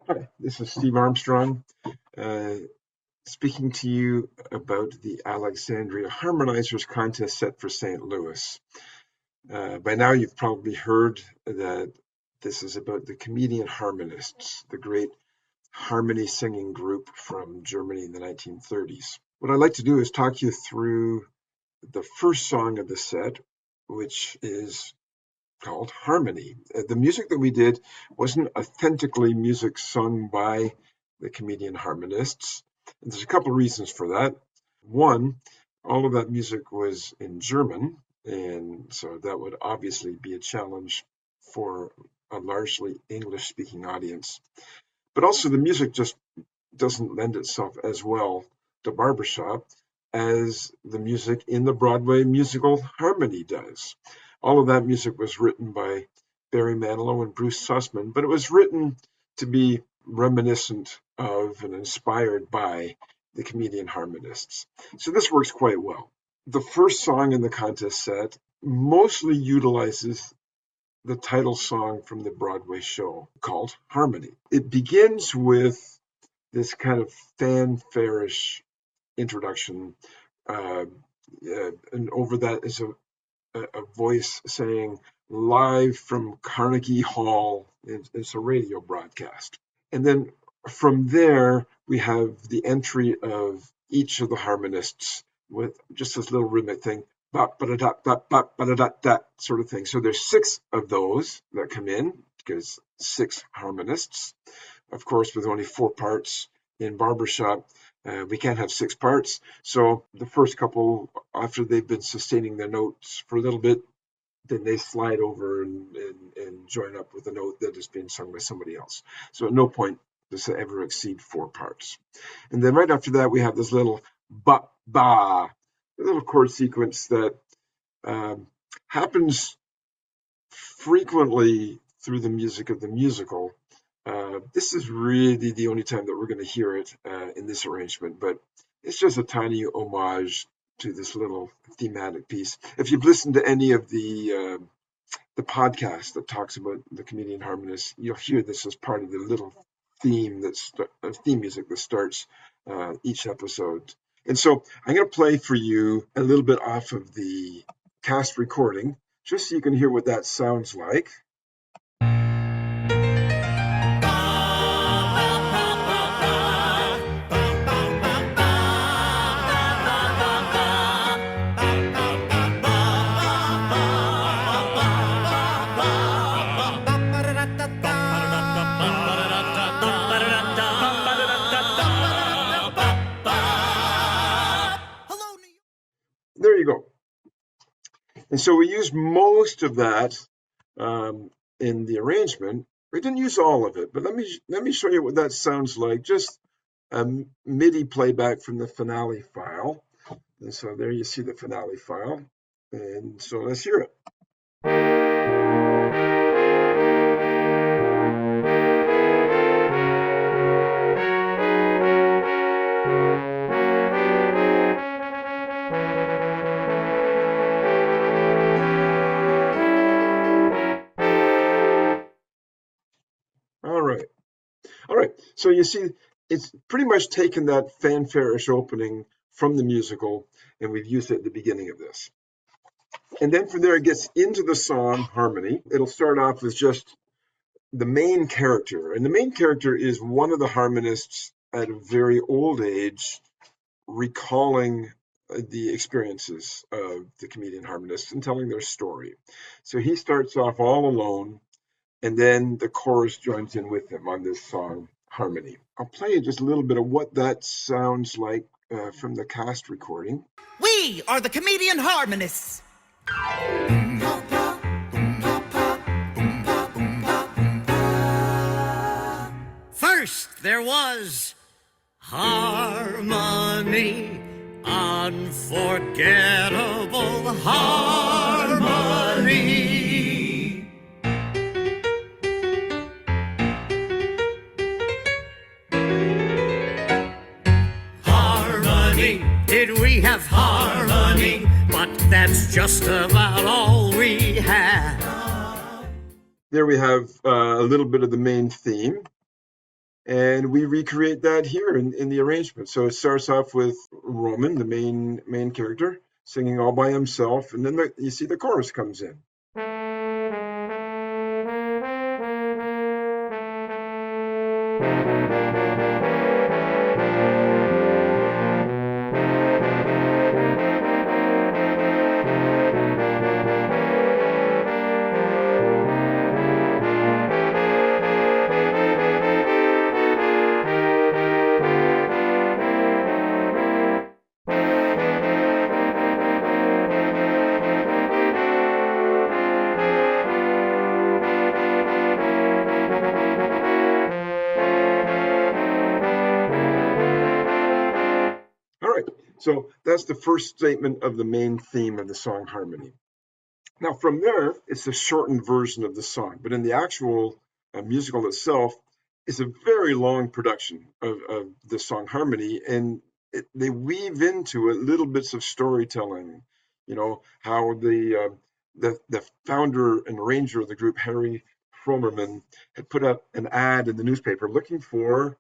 Hi, this is Steve Armstrong, speaking to you about the Alexandria Harmonizers contest set for St. Louis. By now, you've probably heard that this is about the Comedian Harmonists, the great harmony singing group from Germany in the 1930s. What I'd like to do is talk you through the first song of the set, which is called Harmony. The music that we did wasn't authentically music sung by the Comedian Harmonists. And there's a couple of reasons for that. One, all of that music was in German, and so that would obviously be a challenge for a largely English-speaking audience. But also the music just doesn't lend itself as well to Barbershop as the music in the Broadway musical Harmony does. All of that music was written by Barry Manilow and Bruce Sussman, but it was written to be reminiscent of and inspired by the Comedian Harmonists. So this works quite well. The first song in the contest set mostly utilizes the title song from the Broadway show called Harmony. It begins with this kind of fanfare-ish introduction, and over that is a voice saying, live from Carnegie Hall. It's a radio broadcast. And then from there, we have the entry of each of the harmonists with just this little rhythmic thing, ba-ba-da-da-da-ba-ba-da-da-da sort of thing. So there's 6 of those that come in, because 6 harmonists. Of course, with only 4 parts in Barbershop, we can't have 6 parts. So the first couple, after they've been sustaining their notes for a little bit, then they slide over and join up with a note that is being sung by somebody else. So at no point does it ever exceed 4 parts. And then right after that, we have this little ba-ba, a little chord sequence that happens frequently through the music of the musical. This is really the only time that we're going to hear it in this arrangement, but it's just a tiny homage to this little thematic piece. If you've listened to any of the podcast that talks about the Comedian Harmonists, you'll hear this as part of the little theme music that starts each episode. And so I'm going to play for you a little bit off of the cast recording, just so you can hear what that sounds like. There you go. And so we used most of that in the arrangement. We didn't use all of it, but let me show you what that sounds like. Just a MIDI playback from the finale file. And so there you see the finale file. And so let's hear it. All right, so you see, it's pretty much taken that fanfare-ish opening from the musical, and we've used it at the beginning of this. And then from there, it gets into the song Harmony. It'll start off with just the main character, and the main character is one of the harmonists at a very old age, recalling the experiences of the Comedian Harmonists and telling their story. So he starts off all alone, and then the chorus joins in with him on this song, Harmony. I'll play you just a little bit of what that sounds like from the cast recording. We are the Comedian Harmonists. First there was harmony, unforgettable harmony. Did we have harmony? But that's just about all we have. There we have a little bit of the main theme. And we recreate that here in the arrangement. So it starts off with Roman, the main character, singing all by himself, and then you see the chorus comes in. All right, so that's the first statement of the main theme of the song harmony. Now from there, it's a shortened version of the song, but in the actual musical itself, it's a very long production of the song harmony, and they weave into it little bits of storytelling. You know, how the founder and arranger of the group, Harry Fromerman, had put up an ad in the newspaper looking for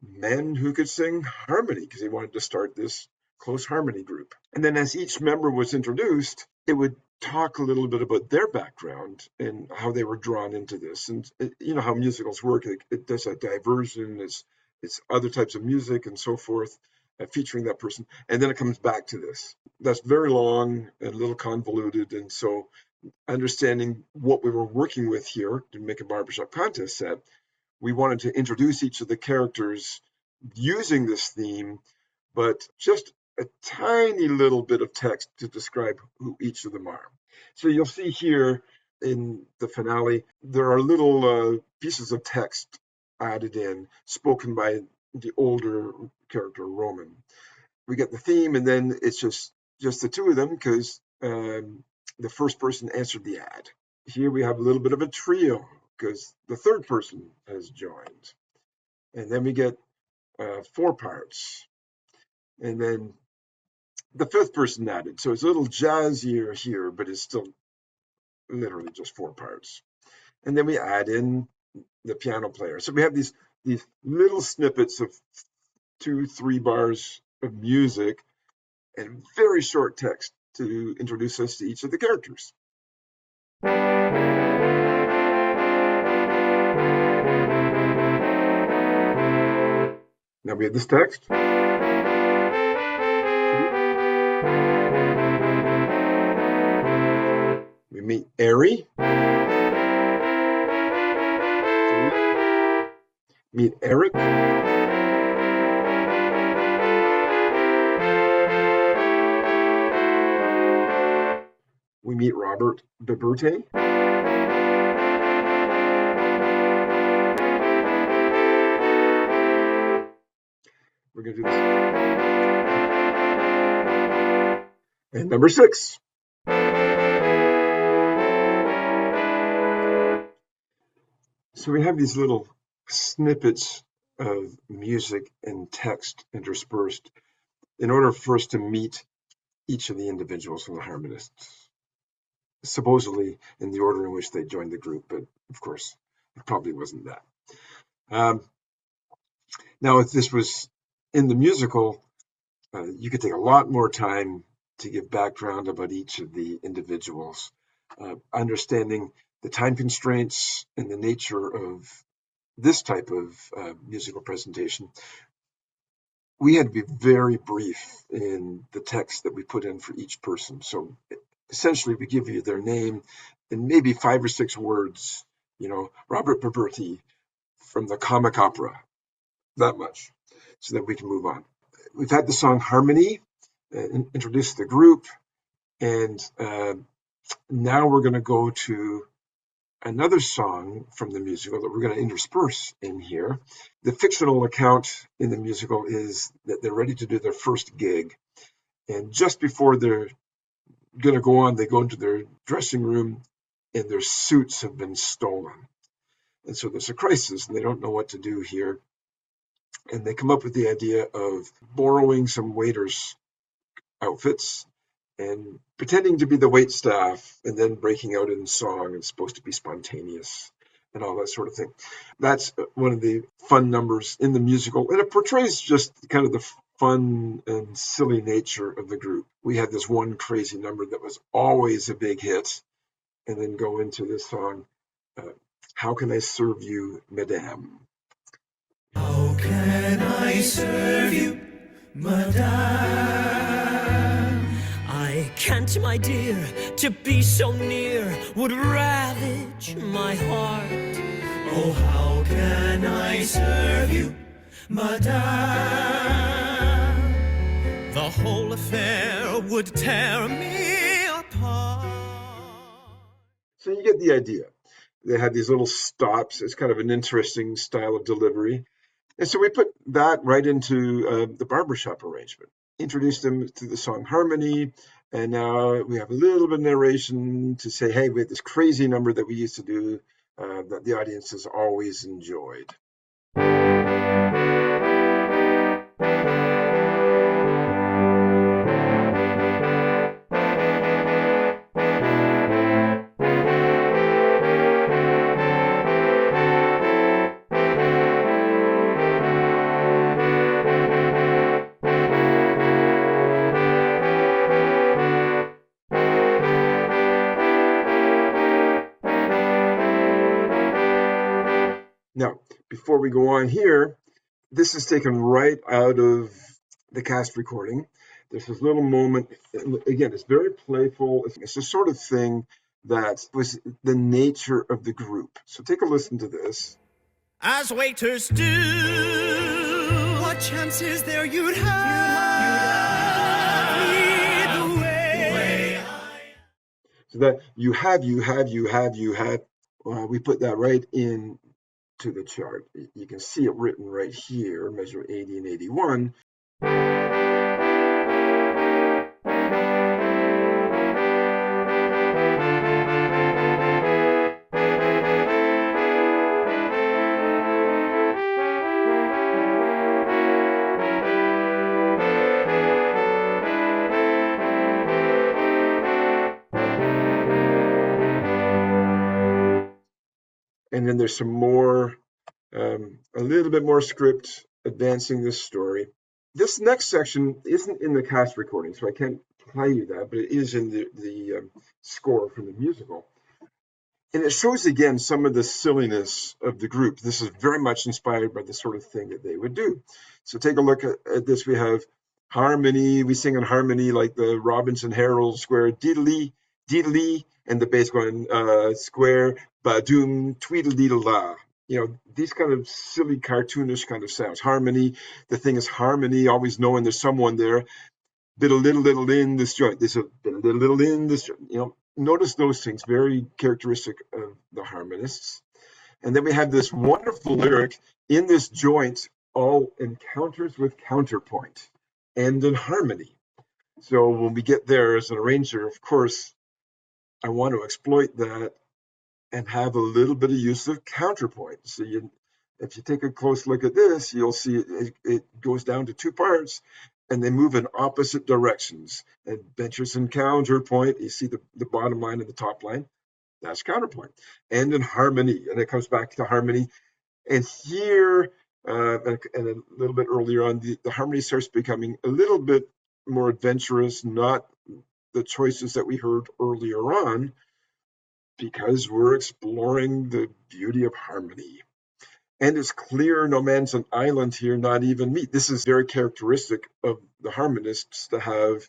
men who could sing harmony because he wanted to start this close harmony group. And then as each member was introduced, it would talk a little bit about their background and how they were drawn into this. And you know how musicals work. There's a diversion, it's other types of music and so forth, featuring that person. And then it comes back to this. That's very long and a little convoluted. And so understanding what we were working with here to make a barbershop contest set, we wanted to introduce each of the characters using this theme, but just a tiny little bit of text to describe who each of them are. So you'll see here in the finale, there are little pieces of text added in, spoken by the older character, Roman. We get the theme, and then it's just the two of them because the first person answered the ad. Here we have a little bit of a trio because the third person has joined. And then we get 4 parts. And then the fifth person added. So it's a little jazzier here, but it's still literally just 4 parts. And then we add in the piano player. So we have these little snippets of 2-3 bars of music and very short text to introduce us to each of the characters. Now we have this text. We meet Ari. Meet Eric. We meet Robert 𝘏𝘢𝘳𝘮𝘰. We're going to do this. And number 6. So we have these little snippets of music and text interspersed in order for us to meet each of the individuals from the harmonists, supposedly in the order in which they joined the group, but of course, it probably wasn't that. Now, if this was in the musical, you could take a lot more time to give background about each of the individuals, understanding the time constraints and the nature of this type of musical presentation. We had to be very brief in the text that we put in for each person. So essentially, we give you their name and maybe 5 or 6 words, you know, Robert 𝘏𝘏𝘮𝘰 from the comic opera, that much, so that we can move on. We've had the song Harmony, introduce the group, and now we're going to go to another song from the musical that we're going to intersperse in here. The fictional account in the musical is that they're ready to do their first gig, and just before they're going to go on, they go into their dressing room and their suits have been stolen. And so there's a crisis and they don't know what to do here. And they come up with the idea of borrowing some waiters' outfits and pretending to be the wait staff and then breaking out in song. It's supposed to be spontaneous. and all that sort of thing. That's one of the fun numbers in the musical, and it portrays just kind of the fun and silly nature of the group. We had this one crazy number that was always a big hit, and then go into this song, How Can I Serve You, Madame? How can I serve you, madame? I can't, my dear, to be so near would ravage my heart. Oh, how can I serve you, madame? The whole affair would tear me apart. So you get the idea. They had these little stops. It's kind of an interesting style of delivery. And so we put that right into the Barbershop arrangement, introduced them to the song Harmony, and now we have a little bit of narration to say, hey, we had this crazy number that we used to do that the audience has always enjoyed. Now, before we go on here, this is taken right out of the cast recording. There's this little moment, again, it's very playful. It's the sort of thing that was the nature of the group. So take a listen to this. As waiters do, what chance is there you'd have? Lead the way. So that you have, we put that right in to the chart. You can see it written right here, measure 80 and 81. And then there's some more, a little bit more script advancing this story. This next section isn't in the cast recording, so I can't play you that, but it is in the score from the musical. And it shows again some of the silliness of the group. This is very much inspired by the sort of thing that they would do. So take a look at this. We have harmony. We sing in harmony like the Robinson Herald Square diddly, diddly, and the bass going square, ba-doom, tweedle-deedle-la. You know, these kind of silly, cartoonish kind of sounds. Harmony, the thing is harmony, always knowing there's someone there. Bit a little in this joint. There's a bit a little in this joint. You know, notice those things, very characteristic of the harmonists. And then we have this wonderful lyric, in this joint, all encounters with counterpoint, end in harmony. So when we get there as an arranger, of course, I want to exploit that and have a little bit of use of counterpoint. So if you take a close look at this, you'll see it goes down to two parts, and they move in opposite directions. Adventures in counterpoint, you see the bottom line and the top line, that's counterpoint. And in harmony, and it comes back to harmony. And here, and a little bit earlier on, the harmony starts becoming a little bit more adventurous, not the choices that we heard earlier on, because we're exploring the beauty of harmony. And it's clear no man's an island here, not even me. This is very characteristic of the harmonists to have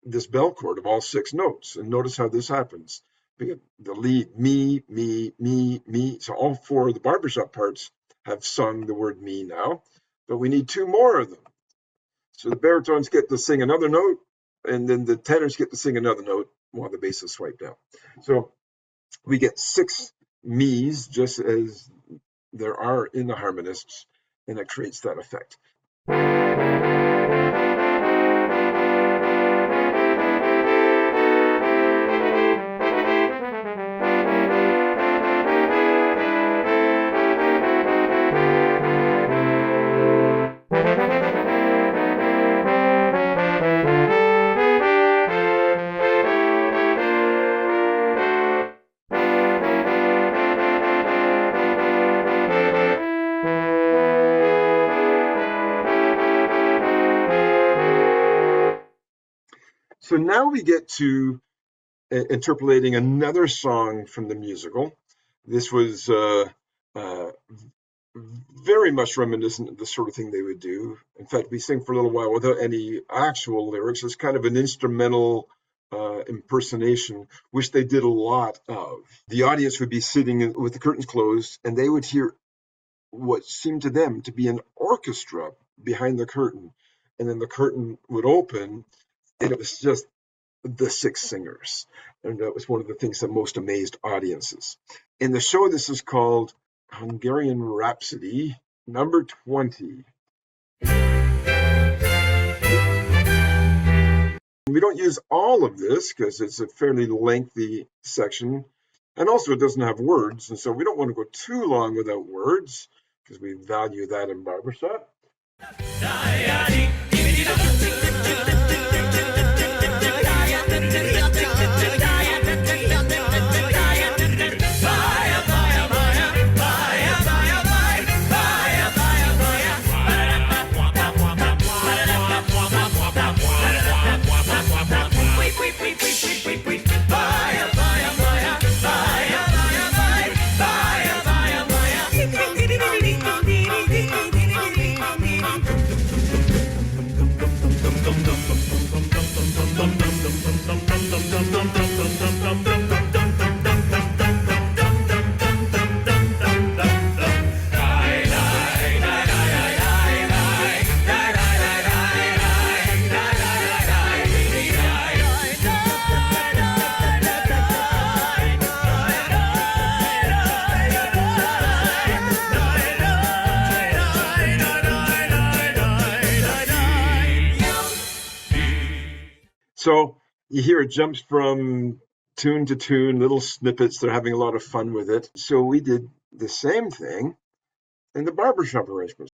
this bell chord of all six notes. And notice how this happens. We get the lead, me, me, me, me. So all four of the barbershop parts have sung the word me now, but we need two more of them. So the baritones get to sing another note, and then the tenors get to sing another note while the bass is swiped out. So we get six me's, just as there are in the harmonists, and it creates that effect. So now we get to interpolating another song from the musical. This was very much reminiscent of the sort of thing they would do. In fact, we sing for a little while without any actual lyrics. It's kind of an instrumental impersonation, which they did a lot of. The audience would be sitting with the curtains closed, and they would hear what seemed to them to be an orchestra behind the curtain. And then the curtain would open, and it was just the six singers. And that was one of the things that most amazed audiences. In the show, this is called Hungarian Rhapsody number 20. We don't use all of this because it's a fairly lengthy section, and also it doesn't have words, and so we don't want to go too long without words because we value that in Barbershop. So you hear it jumps from tune to tune, little snippets. They're having a lot of fun with it. So we did the same thing in the Barbershop arrangements.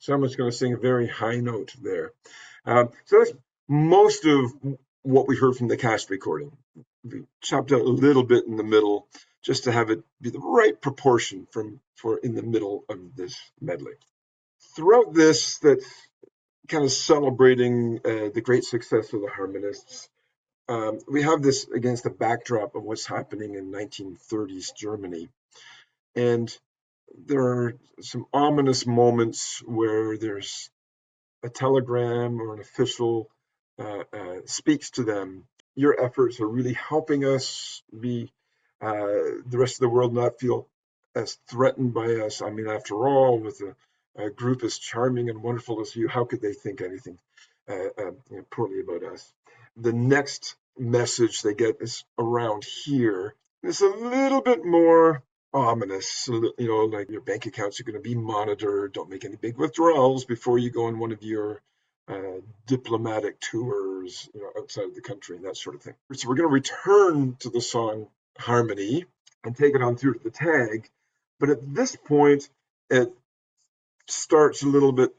So I'm just going to sing a very high note there. So that's most of what we heard from the cast recording. We chopped out a little bit in the middle just to have it be the right proportion for in the middle of this medley. Throughout this, that's kind of celebrating the great success of the Harmonists. We have this against the backdrop of what's happening in 1930s Germany. And there are some ominous moments where there's a telegram or an official speaks to them. Your efforts are really helping us be the rest of the world not feel as threatened by us. I mean, after all, with a group as charming and wonderful as you, how could they think anything poorly about us? The next message they get is around here. It's a little bit more ominous, like your bank accounts are going to be monitored. Don't make any big withdrawals before you go on one of your diplomatic tours, outside of the country and that sort of thing. So we're going to return to the song Harmony and take it on through to the tag. But at this point, it starts a little bit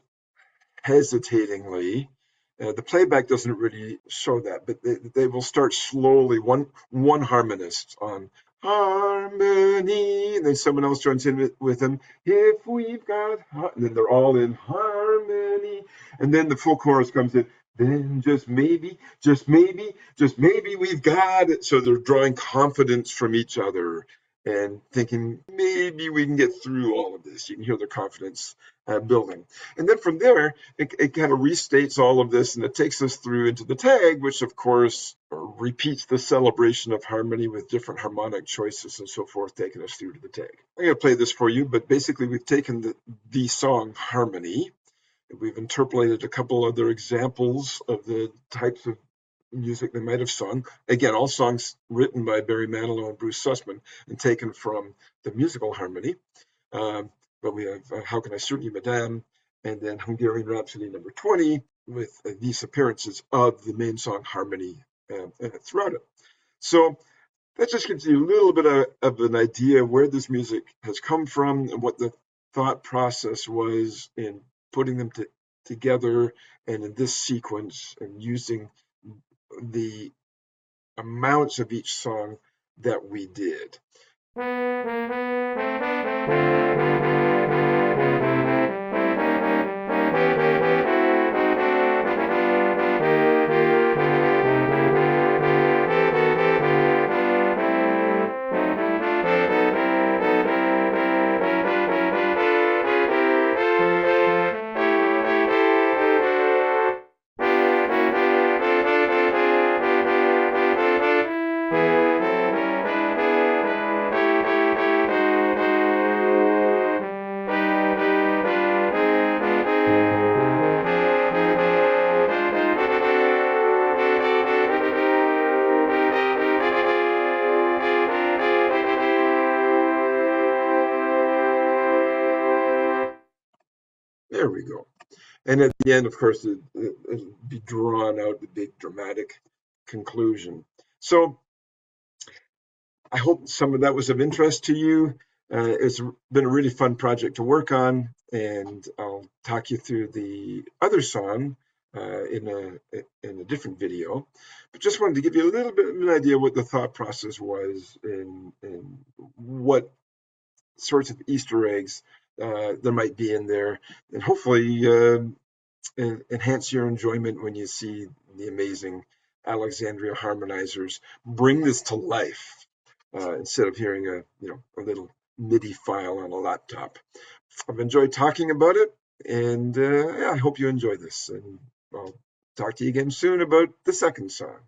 hesitatingly. The playback doesn't really show that, but they will start slowly. One harmonist on harmony, and then someone else joins in with them. If we've got, and then they're all in harmony, and then the full chorus comes in. Then just maybe we've got it. So they're drawing confidence from each other, and thinking maybe we can get through all of this. You can hear their confidence building. And then from there, it kind of restates all of this, and it takes us through into the tag, which of course repeats the celebration of harmony with different harmonic choices and so forth, taking us through to the tag. I'm going to play this for you, but basically we've taken the song Harmony. We've interpolated a couple other examples of the types of music they might have sung. Again, all songs written by Barry Manilow and Bruce Sussman and taken from the musical Harmony. But we have How Can I Serve You, Madame, and then Hungarian Rhapsody No. 20 with these appearances of the main song Harmony throughout it. So that just gives you a little bit of an idea of where this music has come from and what the thought process was in putting them together and in this sequence and using the amounts of each song that we did. There we go. And at the end, of course, it'll be drawn out, the big dramatic conclusion. So I hope some of that was of interest to you. It's been a really fun project to work on, and I'll talk you through the other song in a different video. But just wanted to give you a little bit of an idea what the thought process was and what sorts of Easter eggs there might be in there, and hopefully enhance your enjoyment when you see the amazing Alexandria Harmonizers bring this to life instead of hearing a little MIDI file on a laptop. I've enjoyed talking about it, and I hope you enjoy this. And I'll talk to you again soon about the second song.